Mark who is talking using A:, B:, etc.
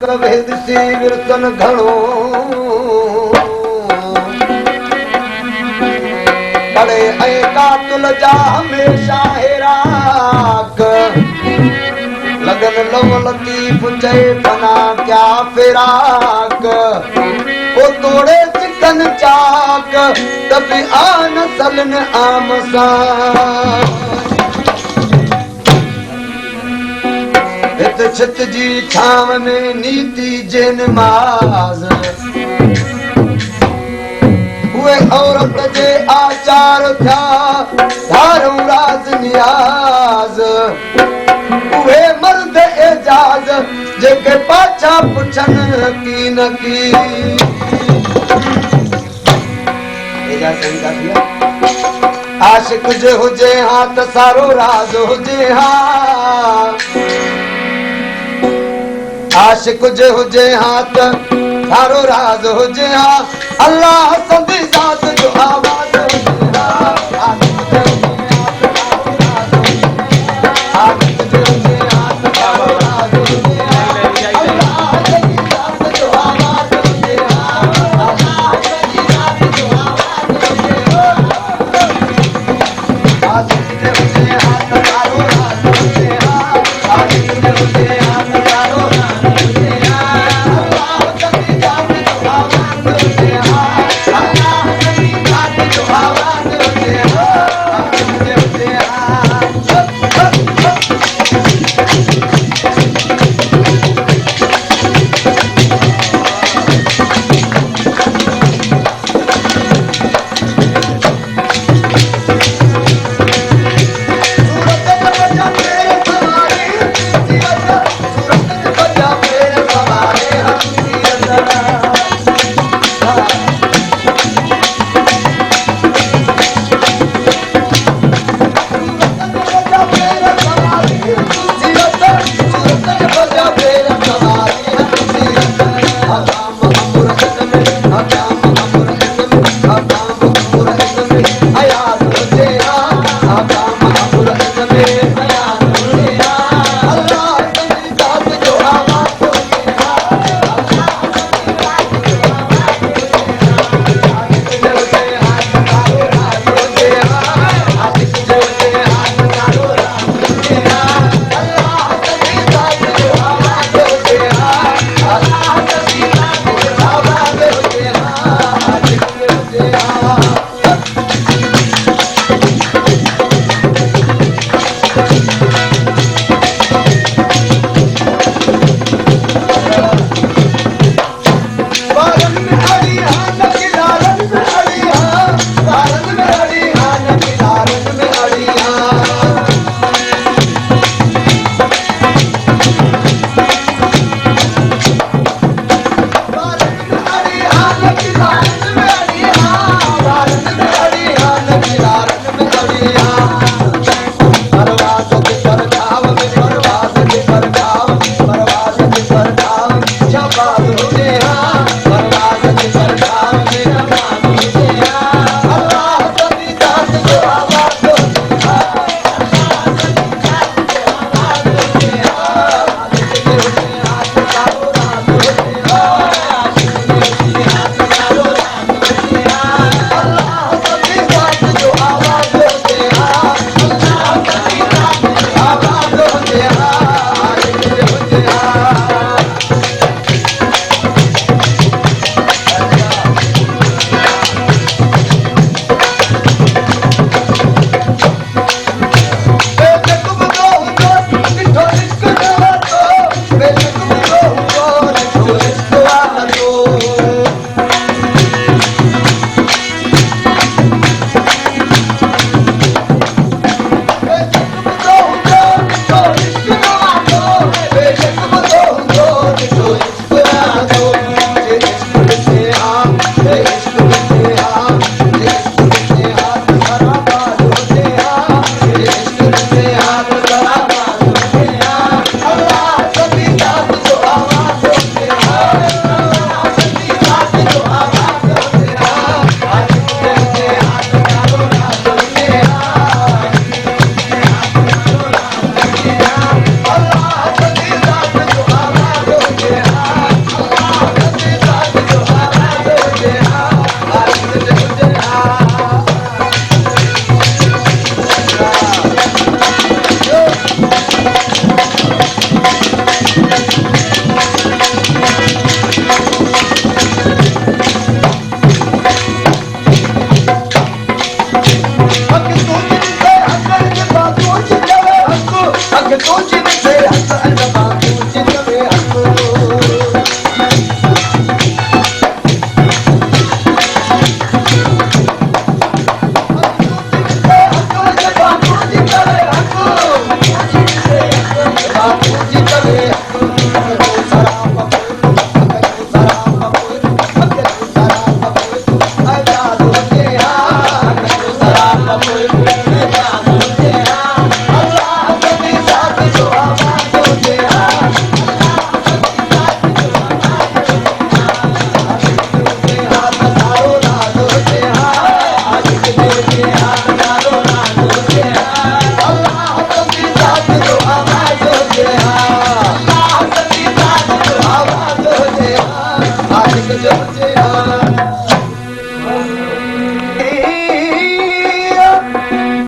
A: भेदसी विरतन घणो बड़े ऐं कातुल जा हमेशा हेराक लगन लव लतीफ चए फना क्या फिराक वो तोड़े सिकन चाक तभी आन सलन आम सां छित जी छाव में नीति जे नमाज़ उहे औरत जे आचार थिया धारूं राज नियाज़ उहे मर्द एजाज जेके पाछा पुछनि की न की आशिक जे हुजे हा त सारो राज हुजे हा आशिक जे हुजे हा त सारो राज हुजे हा अल्लाह संदी ज़ात जो आवाज़ हुजे हा आशिक जे हुजे हा त सारो राज हुजे हा अल्लाह संदी ज़ात जो आवाज़ हुजे हा अल्लाह संदी ज़ात जो आवाज़ हुजे हा आशिक जे हुजे हा त सारो राज हुजे हा आशिक जे हुजे हा त सारो जो मुझे हाँ